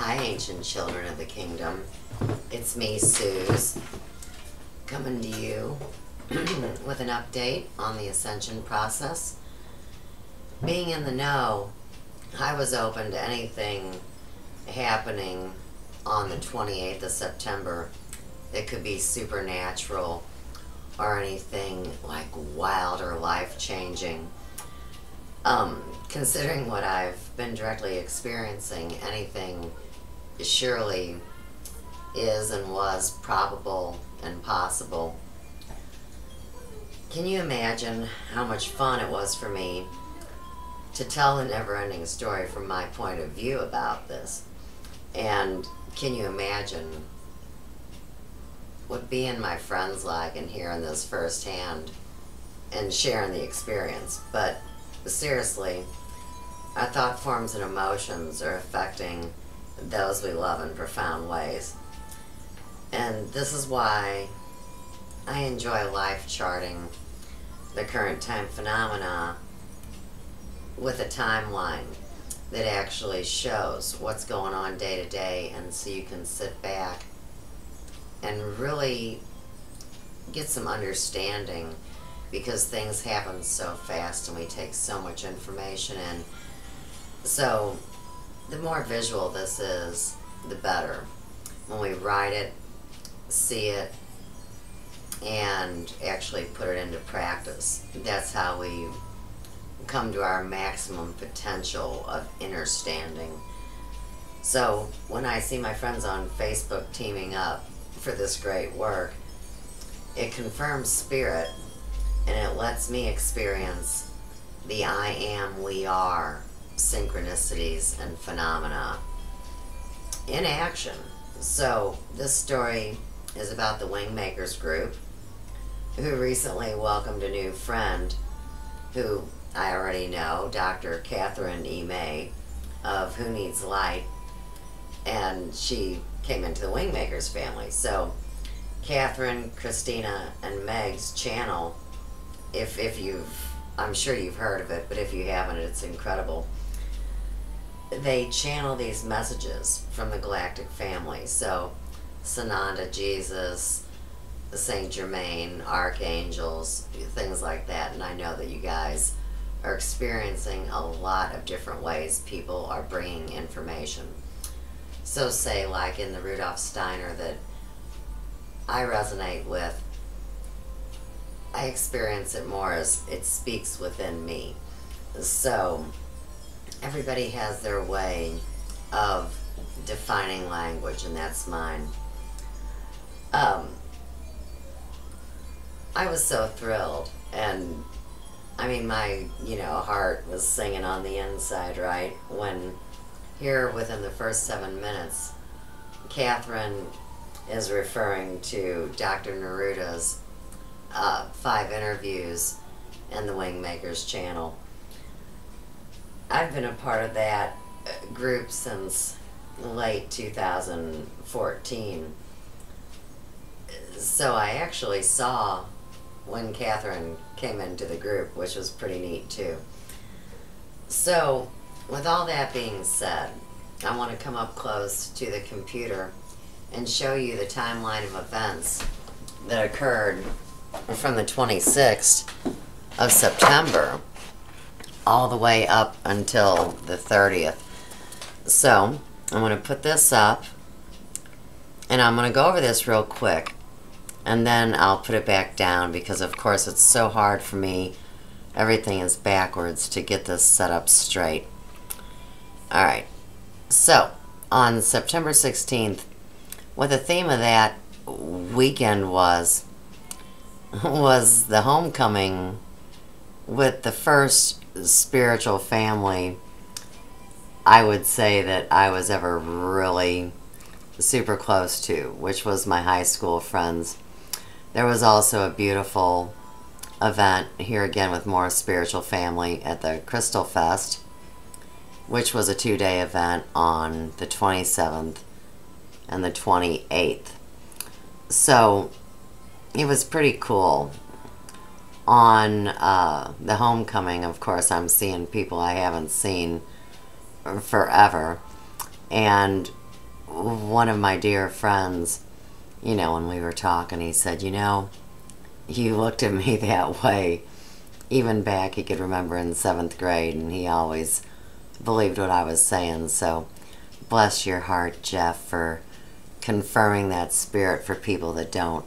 Hi, ancient children of the kingdom. It's me, Suze, coming to you with an update on the Ascension process. Being in the know, I was open to anything happening on the 28th of September that could be supernatural or anything like wild or life-changing. Considering what I've been directly experiencing, anything surely is and was probable and possible. Can you imagine how much fun it was for me to tell a never-ending story from my point of view about this? And can you imagine what being my friends like and hearing this firsthand and sharing the experience? But seriously, our thought forms and emotions are affecting those we love in profound ways. And this is why I enjoy life charting the current time phenomena with a timeline that actually shows what's going on day to day, and so you can sit back and really get some understanding, because things happen so fast and we take so much information in. So the more visual this is, the better. When we write it, see it, and actually put it into practice, that's how we come to our maximum potential of understanding. So when I see my friends on Facebook teaming up for this great work, it confirms spirit, and it lets me experience the I am, we are synchronicities and phenomena in action. So this story is about the WingMakers group, who recently welcomed a new friend who I already know, Dr. Katherine E of Who Needs Light, and she came into the WingMakers family. So Katherine, Christina, and Meg's channel, if you've, I'm sure you've heard of it, but if you haven't, it's incredible. They channel these messages from the galactic family. So Sananda, Jesus, Saint Germain, archangels, things like that. And I know that you guys are experiencing a lot of different ways people are bringing information. So say, like in the Rudolf Steiner that I resonate with, I experience it more as it speaks within me. So everybody has their way of defining language, and that's mine. I was so thrilled, and I mean, my, heart was singing on the inside, right? When here within the first 7 minutes, Katherine is referring to Dr. Neruda's 5 interviews in the WingMakers channel. I've been a part of that group since late 2014. So I actually saw when Katherine came into the group, which was pretty neat too. So with all that being said, I want to come up close to the computer and show you the timeline of events that occurred from the 26th of September all the way up until the 30th. So I'm going to put this up, and I'm going to go over this real quick, and then I'll put it back down, because of course it's so hard for me, everything is backwards, to get this set up straight. Alright, so on September 16th, what the theme of that weekend was the homecoming with the first spiritual family I would say that I was ever really super close to, which was my high school friends. There was also a beautiful event here again with more spiritual family at the Crystal Fest, which was a 2-day event on the 27th and the 28th. So it was pretty cool. On the homecoming, of course, I'm seeing people I haven't seen forever. And one of my dear friends, you know, when we were talking, he said, you know, you looked at me that way even back, he could remember in 7th grade, and he always believed what I was saying. So bless your heart, Jeff, for confirming that spirit for people that don't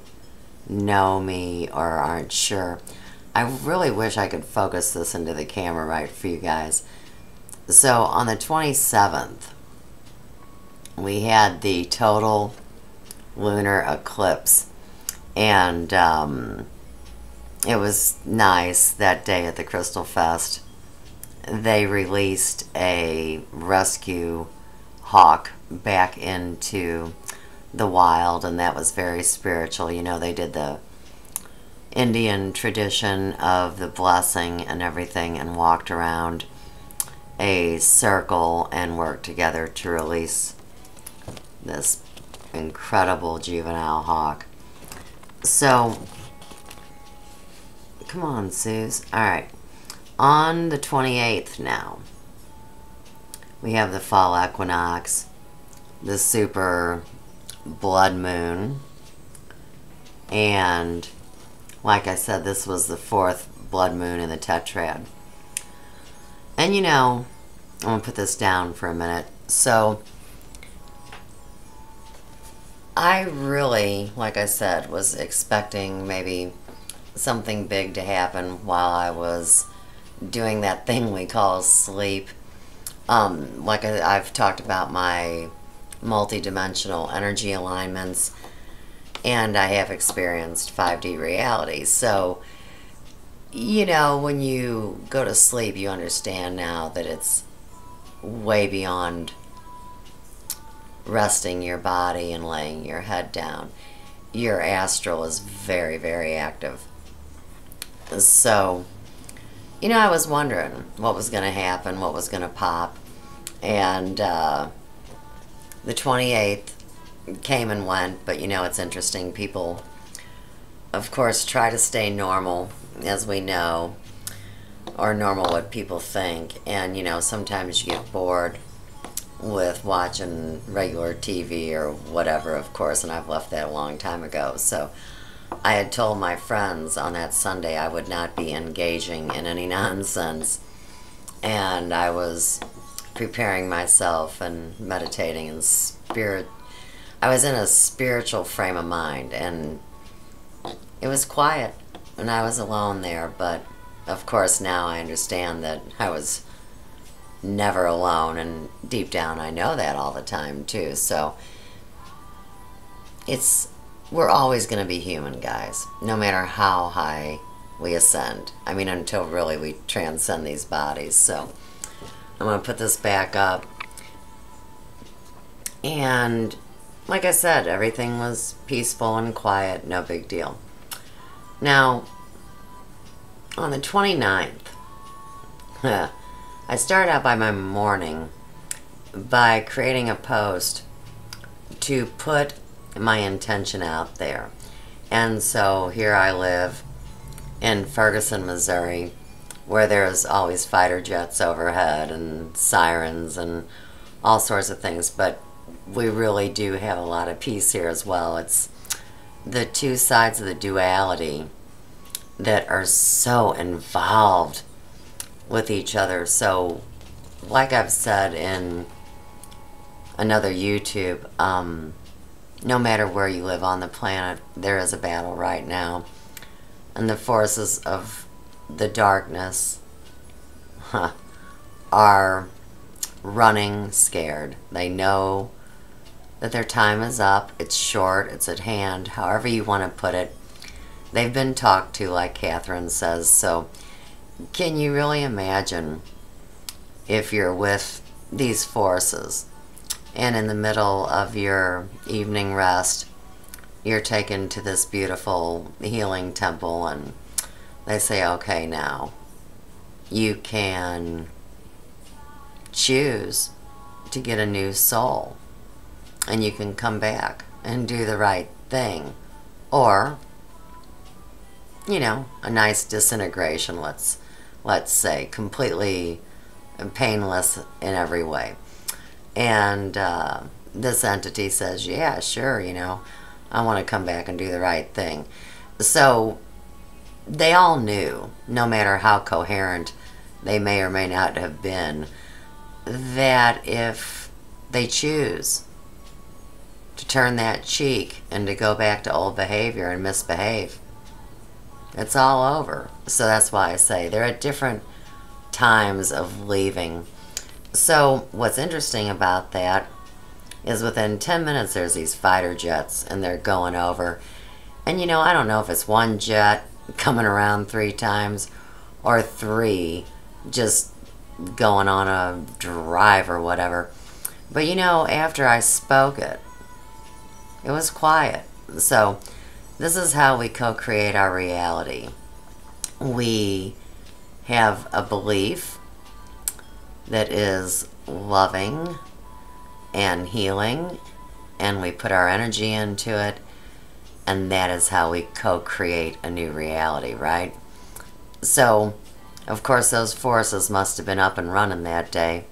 know me or aren't sure. I really wish I could focus this into the camera right for you guys. So on the 27th, we had the total lunar eclipse, and it was nice that day at the Crystal Fest. They released a rescue hawk back into the wild, and that was very spiritual. You know, they did the Indian tradition of the blessing and everything, and walked around a circle and worked together to release this incredible juvenile hawk. So, come on, Suze. Alright. On the 28th now, we have the fall equinox, the super blood moon, and like I said, this was the 4th blood moon in the tetrad. And you know, I'm going to put this down for a minute. So, I really, like I said, was expecting maybe something big to happen while I was doing that thing we call sleep. Like I've talked about my multi-dimensional energy alignments, and I have experienced 5D reality. So, you know, when you go to sleep, you understand now that it's way beyond resting your body and laying your head down. Your astral is very, very active. So, you know, I was wondering what was going to happen, what was going to pop. And the 28th came and went, but you know, it's interesting. People, of course, try to stay normal, as we know, or normal what people think. And, you know, sometimes you get bored with watching regular TV or whatever, of course, and I've left that a long time ago. So I had told my friends on that Sunday I would not be engaging in any nonsense, and I was preparing myself and meditating and I was in a spiritual frame of mind, and it was quiet and I was alone there. But of course now I understand that I was never alone, and deep down I know that all the time too. So we're always going to be human, guys, no matter how high we ascend. I mean, until really we transcend these bodies. So I'm going to put this back up, and like I said, everything was peaceful and quiet, no big deal. Now on the 29th, I started out by my morning by creating a post to put my intention out there. And so here I live in Ferguson, Missouri, where there's always fighter jets overhead and sirens and all sorts of things, but we really do have a lot of peace here as well. It's the two sides of the duality that are so involved with each other. So, like I've said in another YouTube, no matter where you live on the planet, there is a battle right now. And the forces of the darkness are running scared. They know that their time is up. It's short. It's at hand. However you want to put it. They've been talked to, like Katherine says. So can you really imagine if you're with these forces and in the middle of your evening rest, you're taken to this beautiful healing temple, and they say, okay, now you can choose to get a new soul, and you can come back and do the right thing, or, you know, a nice disintegration, let's say, completely painless in every way. And this entity says, yeah, sure, you know, I want to come back and do the right thing. So they all knew, no matter how coherent they may or may not have been, that if they choose to turn that cheek and to go back to old behavior and misbehave, it's all over. So that's why I say they're at different times of leaving. So what's interesting about that is within 10 minutes there's these fighter jets and they're going over. And you know, I don't know if it's one jet coming around 3 times or 3 just going on a drive or whatever. But you know, after I spoke it was quiet. So this is how we co-create our reality. We have a belief that is loving and healing, and we put our energy into it, and that is how we co-create a new reality, right? So, of course, those forces must have been up and running that day,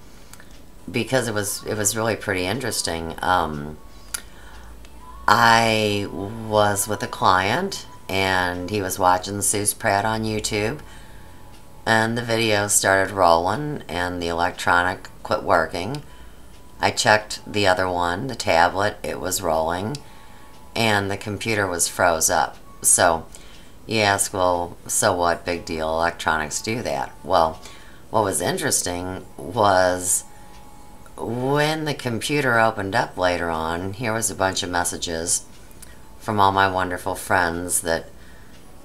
because it was really pretty interesting. I was with a client, and he was watching Suze Pratt on YouTube, and the video started rolling, and the electronic quit working. I checked the other one, the tablet, it was rolling, and the computer was froze up. So you ask, well, so what, big deal, electronics do that. Well, what was interesting was when the computer opened up later on, here was a bunch of messages from all my wonderful friends that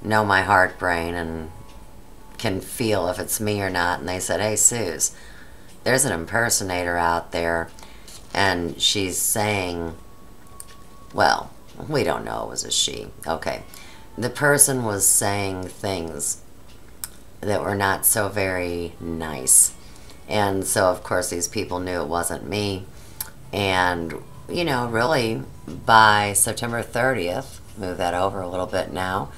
know my heart brain and can feel if it's me or not. And they said, hey, Suze, there's an impersonator out there, and she's saying, well, we don't know, it was a she. Okay. The person was saying things that were not so very nice. And so, of course, these people knew it wasn't me. And, you know, really, by September 30th, move that over a little bit now,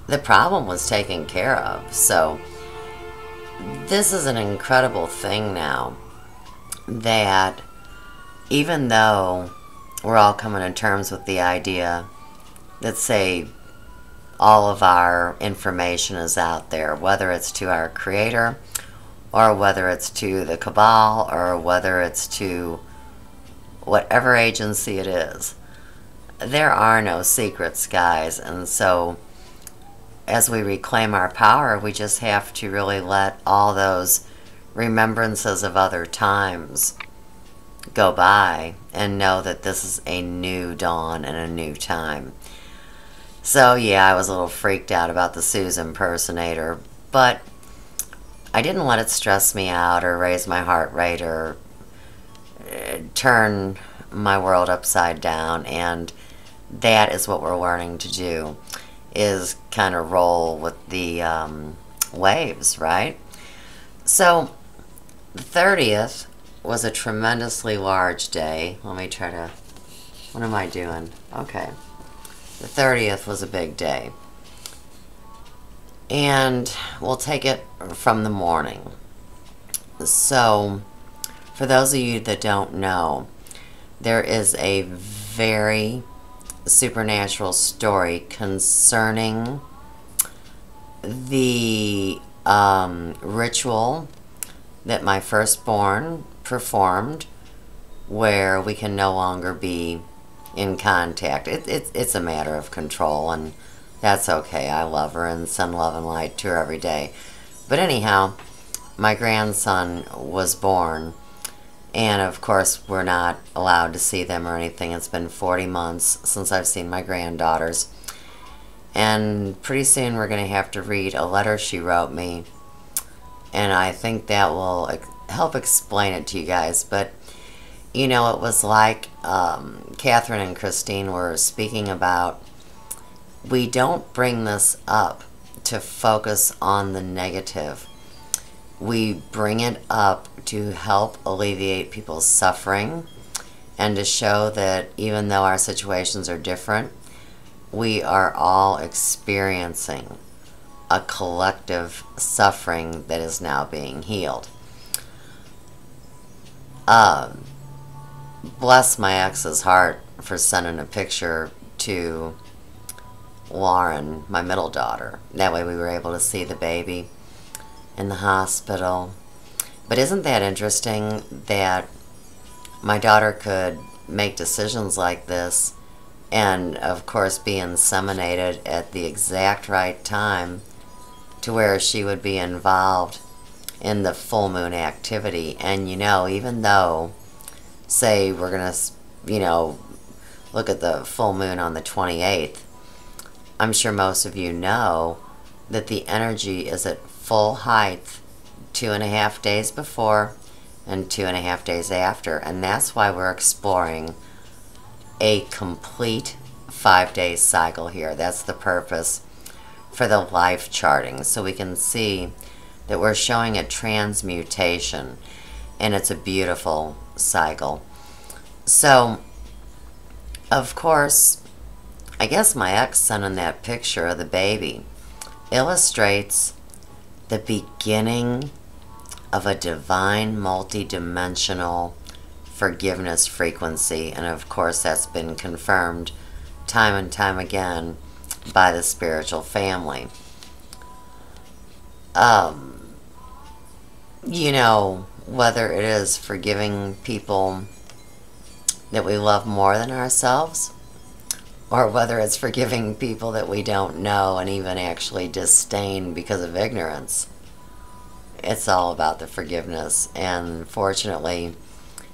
the problem was taken care of. So this is an incredible thing now, that even though we're all coming to terms with the idea that, say, all of our information is out there, whether it's to our creator, or whether it's to the cabal, or whether it's to whatever agency it is, there are no secrets, guys. And so as we reclaim our power, we just have to really let all those remembrances of other times go by and know that this is a new dawn and a new time. So yeah, I was a little freaked out about the Suze impersonator, but I didn't let it stress me out or raise my heart rate or turn my world upside down. And that is what we're learning to do, is kind of roll with the waves, right? So the 30th was a tremendously large day. Let me try to, what am I doing? Okay. The 30th was a big day. And we'll take it from the morning. So, for those of you that don't know, there is a very supernatural story concerning the ritual that my firstborn performed, where we can no longer be in contact. It's a matter of control, and that's okay. I love her and send love and light to her every day. But anyhow, my grandson was born, and of course we're not allowed to see them or anything. It's been 40 months since I've seen my granddaughters, and pretty soon we're going to have to read a letter she wrote me, and I think that will help explain it to you guys. But you know, it was like Katherine and Christine were speaking about, we don't bring this up to focus on the negative. We bring it up to help alleviate people's suffering and to show that even though our situations are different, we are all experiencing a collective suffering that is now being healed. bless my ex's heart for sending a picture to Lauren, my middle daughter. That way we were able to see the baby in the hospital. But isn't that interesting that my daughter could make decisions like this and, of course, be inseminated at the exact right time to where she would be involved in the full moon activity. And, you know, even though, say, we're going to, you know, look at the full moon on the 28th, I'm sure most of you know that the energy is at full height 2.5 days before and 2.5 days after. And that's why we're exploring a complete 5-day cycle here. That's the purpose for the life charting. So we can see that we're showing a transmutation, and it's a beautiful cycle. So, of course, I guess my ex sending that picture of the baby illustrates the beginning of a divine multi-dimensional forgiveness frequency. And of course that's been confirmed time and time again by the spiritual family. You know, whether it is forgiving people that we love more than ourselves, or whether it's forgiving people that we don't know and even actually disdain because of ignorance. It's all about the forgiveness. And fortunately,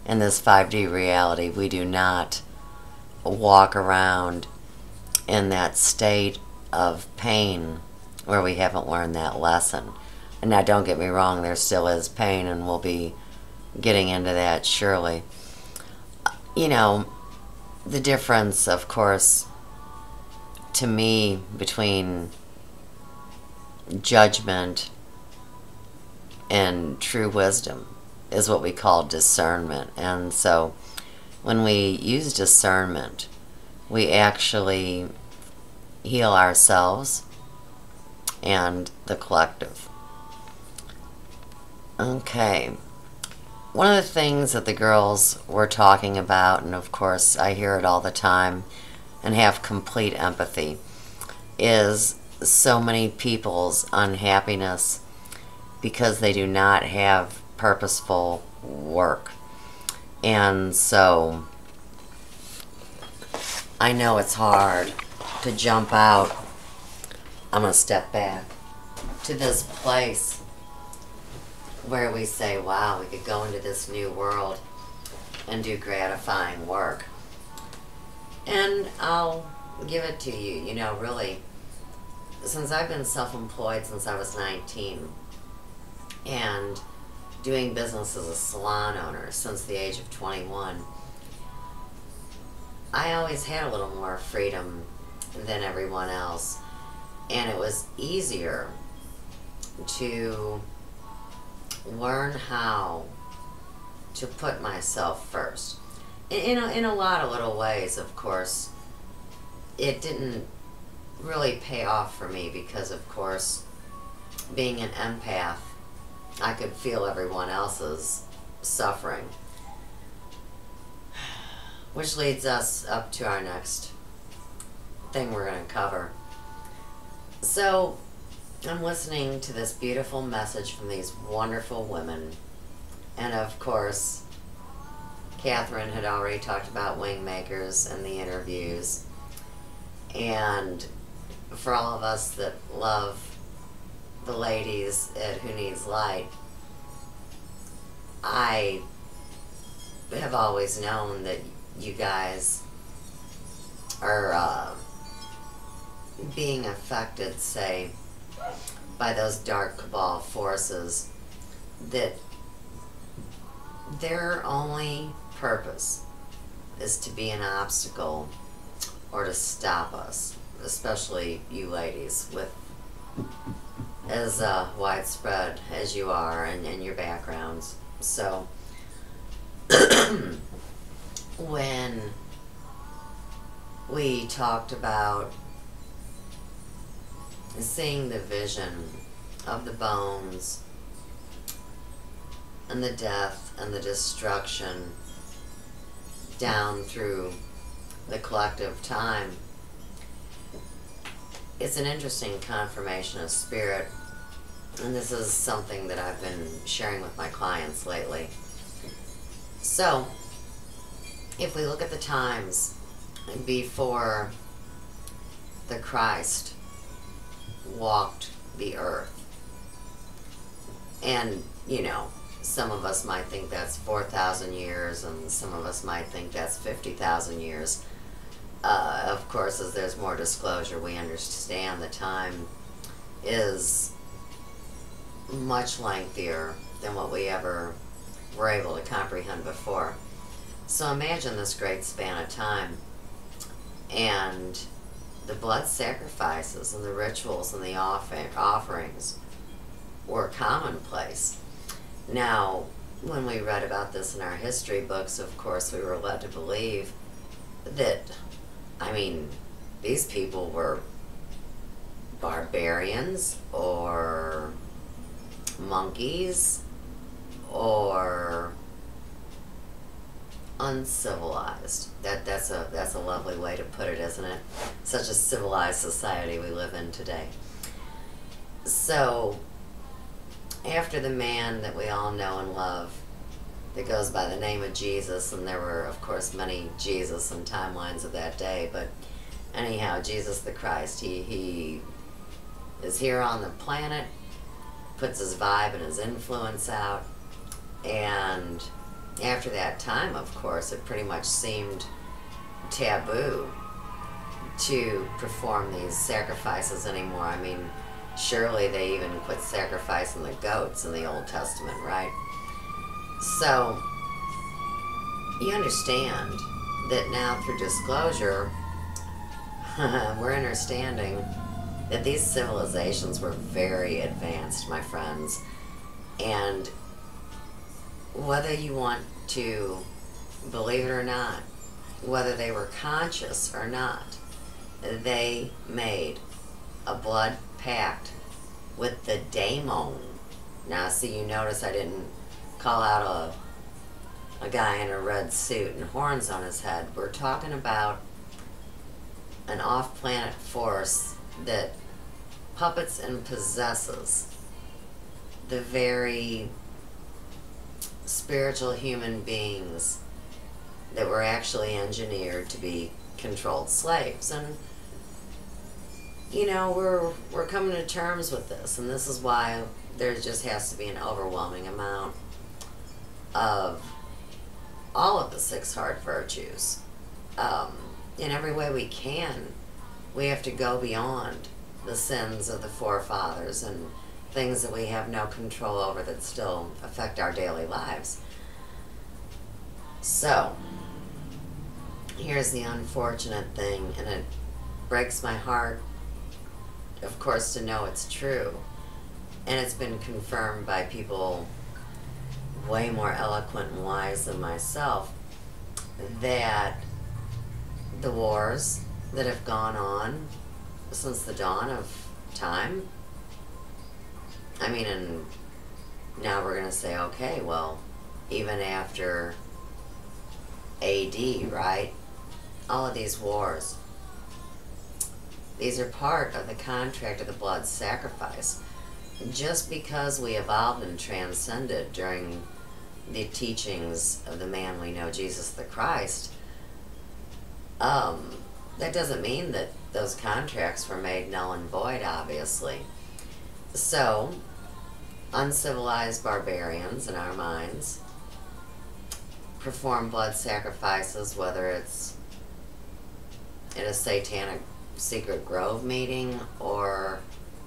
in this 5D reality, we do not walk around in that state of pain where we haven't learned that lesson. And now, don't get me wrong, there still is pain, and we'll be getting into that surely. You know, the difference, of course, to me, between judgment and true wisdom is what we call discernment. And so when we use discernment, we actually heal ourselves and the collective. Okay. One of the things that the girls were talking about, and of course I hear it all the time and have complete empathy, is so many people's unhappiness because they do not have purposeful work. And so I know it's hard to jump out. I'm going to step back to this place where we say, wow, we could go into this new world and do gratifying work. And I'll give it to you. You know, really, since I've been self-employed since I was 19 and doing business as a salon owner since the age of 21, I always had a little more freedom than everyone else. And it was easier to learn how to put myself first. In a lot of little ways, of course. It didn't really pay off for me because, of course, being an empath, I could feel everyone else's suffering. Which leads us up to our next thing we're going to cover. So, I'm listening to this beautiful message from these wonderful women. And of course, Katherine had already talked about WingMakers and the interviews. And for all of us that love the ladies at Who Needs Light, I have always known that you guys are being affected, say, by those dark cabal forces, that their only purpose is to be an obstacle or to stop us, especially you ladies, with as widespread as you are and your backgrounds. So when we talked about seeing the vision of the bones and the death and the destruction down through the collective time, it's an interesting confirmation of spirit. And this is something that I've been sharing with my clients lately. So, if we look at the times before the Christ walked the earth, and, you know, some of us might think that's 4,000 years, and some of us might think that's 50,000 years. Of course, as there's more disclosure, we understand the time is much lengthier than what we ever were able to comprehend before. So imagine this great span of time, and the blood sacrifices and the rituals and the offerings were commonplace. Now, when we read about this in our history books, of course, we were led to believe that, I mean, these people were barbarians or monkeys or uncivilized. That's a lovely way to put it, isn't it? Such a civilized society we live in today. So, after the man that we all know and love, that goes by the name of Jesus, and there were, of course, many Jesus and timelines of that day, but anyhow, Jesus the Christ, he is here on the planet, puts his vibe and his influence out, and after that time, of course, it pretty much seemed taboo to perform these sacrifices anymore. I mean, surely they even quit sacrificing the goats in the Old Testament, right? So, you understand that now through disclosure, we're understanding that these civilizations were very advanced, my friends. And whether you want to believe it or not, whether they were conscious or not, they made a blood pact with the daemon. Now, see, you notice I didn't call out a guy in a red suit and horns on his head. We're talking about an off-planet force that puppets and possesses the very spiritual human beings that were actually engineered to be controlled slaves. And you know, we're coming to terms with this, and this is why there just has to be an overwhelming amount of all of the 6 heart virtues. In every way we can, we have to go beyond the sins of the forefathers and things that we have no control over that still affect our daily lives. So, here's the unfortunate thing, and it breaks my heart, of course, to know it's true. And it's been confirmed by people way more eloquent and wise than myself, that the wars that have gone on since the dawn of time, I mean, and now we're going to say, okay, well, even after AD, right? All of these wars, these are part of the contract of the blood sacrifice. Just because we evolved and transcended during the teachings of the man we know, Jesus the Christ, that doesn't mean that those contracts were made null and void, obviously. So, uncivilized barbarians in our minds perform blood sacrifices, whether it's in a satanic secret grove meeting or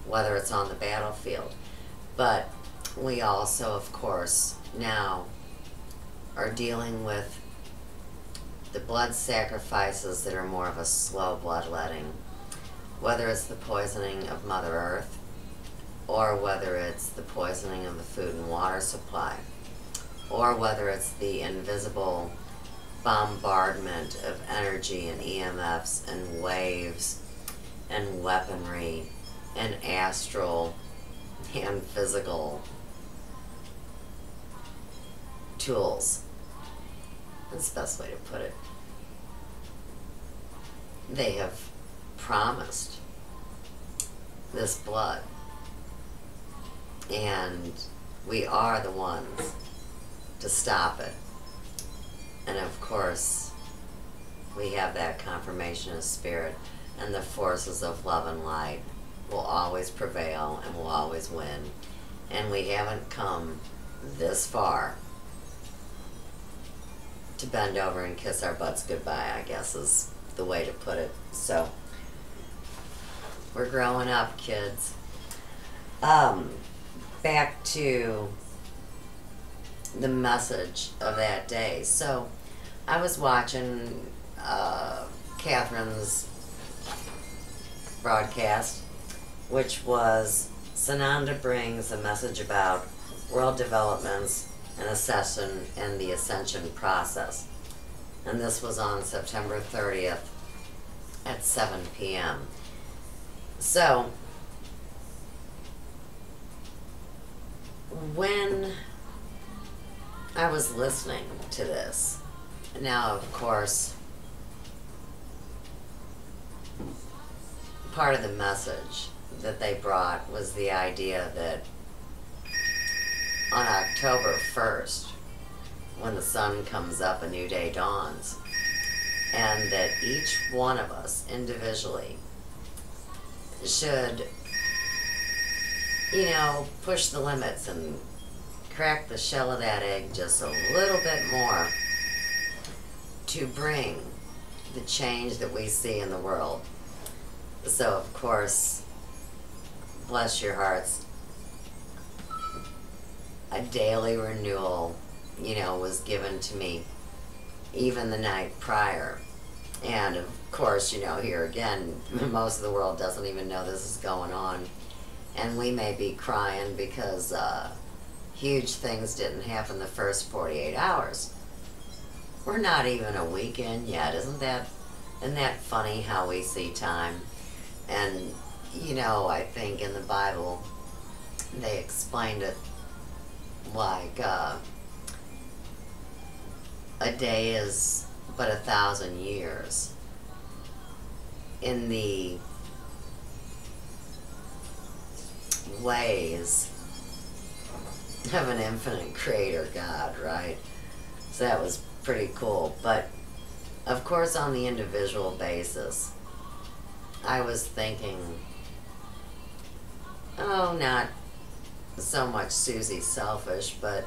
whether it's on the battlefield. But we also, of course, now are dealing with the blood sacrifices that are more of a slow bloodletting, whether it's the poisoning of Mother Earth or whether it's the poisoning of the food and water supply, or whether it's the invisible bombardment of energy and EMFs and waves and weaponry and astral and physical tools That's the best way to put it. They have promised this blood, and we are the ones to stop it. And of course, we have that confirmation of spirit, and the forces of love and light will always prevail and will always win. And we haven't come this far to bend over and kiss our butts goodbye, I guess is the way to put it. So, we're growing up, kids. Back to the message of that day. So, I was watching Catherine's broadcast, which was Sananda brings a message about world developments and Ascension and the Ascension process. And this was on September 30th at 7 p.m. So, when I was listening to this, now of course, part of the message that they brought was the idea that on October 1st, when the sun comes up, a new day dawns, and that each one of us individually should, push the limits and crack the shell of that egg just a little bit more to bring the change that we see in the world. So, of course, bless your hearts, a daily renewal, was given to me even the night prior. And of course, here again, most of the world doesn't even know this is going on. And we may be crying because huge things didn't happen the first 48 hours. We're not even a week in yet. Isn't that funny how we see time? And, I think in the Bible, they explained it like a day is but 1,000 years in the ways of an infinite creator God, right? So that was pretty cool. But of course, on the individual basis, I was thinking, not so much Susie selfish, but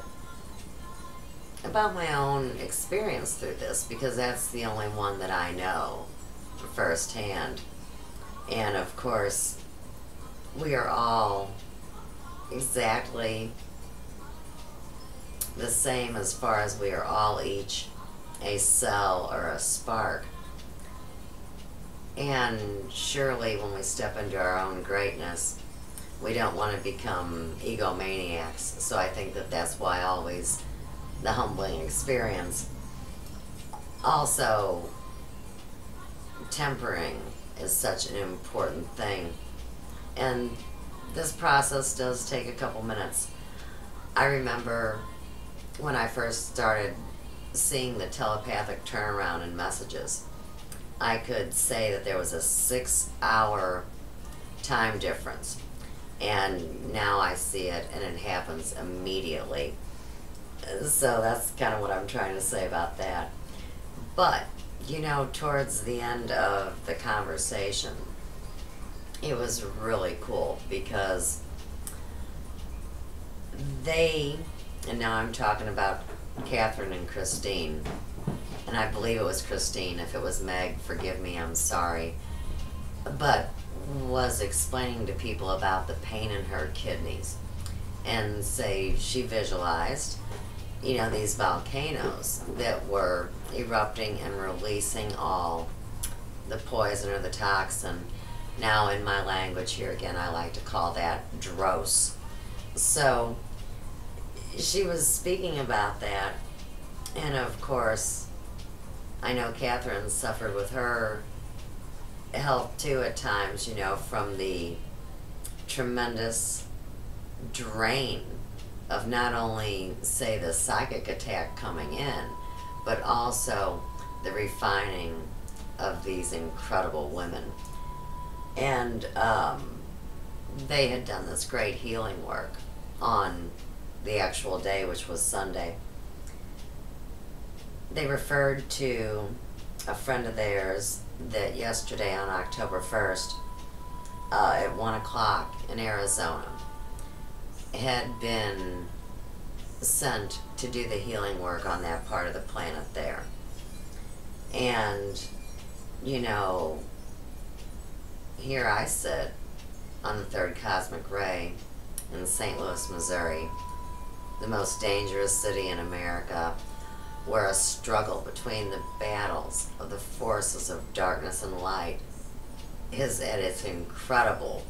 about my own experience through this, because that's the only one that I know firsthand. And of course, we are all exactly the same as far as we are all each a cell or a spark. And surely when we step into our own greatness, we don't want to become egomaniacs. So I think that that's why always the humbling experience. Also, tempering is such an important thing. And this process does take a couple minutes. I remember when I first started seeing the telepathic turnaround in messages, I could say that there was a 6-hour time difference. And now I see it, and it happens immediately. So that's kind of what I'm trying to say about that. But, towards the end of the conversation, it was really cool because and now I'm talking about Katherine and Christine, and I believe it was Christine. If it was Meg, forgive me, I'm sorry. But was explaining to people about the pain in her kidneys, and say she visualized these volcanoes that were erupting and releasing all the poison or the toxin. Now in my language here again, I like to call that dross. So she was speaking about that, and of course I know Katherine suffered with her health too at times, from the tremendous drain of not only, say, the psychic attack coming in, but also the refining of these incredible women. And they had done this great healing work on the actual day, which was Sunday. They referred to a friend of theirs that yesterday on October 1st, at 1 o'clock in Arizona, had been sent to do the healing work on that part of the planet there. And, you know, here I sit on the third cosmic ray in St. Louis, Missouri, the most dangerous city in America, where a struggle between the battles of the forces of darkness and light is at its incredible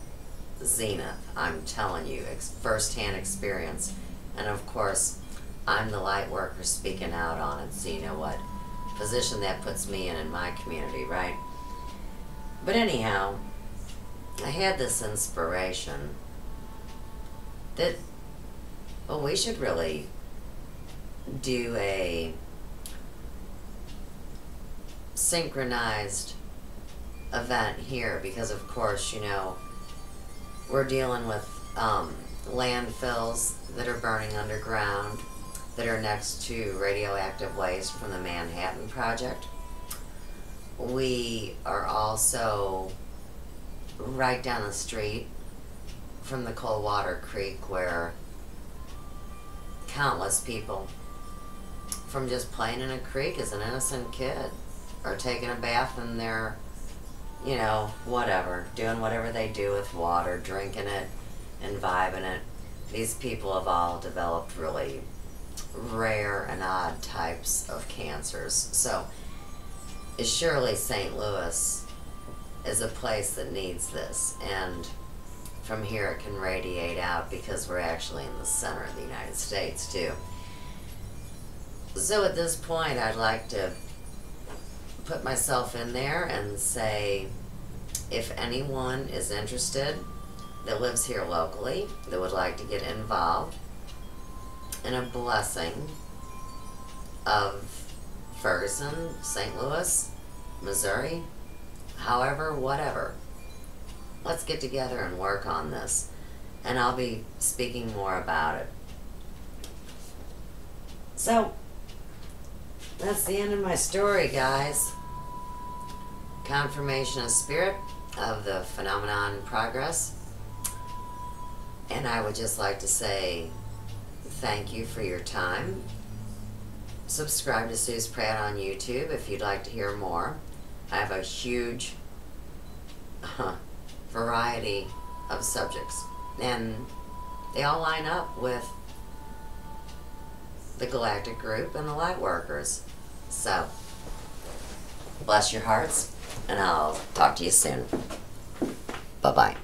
zenith. I'm telling you, first-hand experience. And of course, I'm the light worker speaking out on it, so you know what position that puts me in my community, right? But anyhow, I had this inspiration that, well, we should really do a synchronized event here, because of course, you know, we're dealing with landfills that are burning underground, that are next to radioactive waste from the Manhattan Project. We are also right down the street from the Coldwater Creek, where countless people, from just playing in a creek as an innocent kid, or taking a bath in their, you know, whatever, doing whatever they do with water, drinking it and vibing it. These people have all developed really rare and odd types of cancers. So surely St. Louis is a place that needs this, and from here it can radiate out, because we're actually in the center of the United States too. So at this point, I'd like to put myself in there and say, if anyone is interested that lives here locally, that would like to get involved in a blessing of Ferguson, St. Louis, Missouri, however, whatever, let's get together and work on this. And I'll be speaking more about it. So, that's the end of my story, guys. Confirmation of spirit of the phenomenon progress. And I would just like to say thank you for your time. Subscribe to Suze Pratt on YouTube if you'd like to hear more. I have a huge variety of subjects, and they all line up with the Galactic Group and the Light Workers. So, bless your hearts, and I'll talk to you soon. Bye-bye.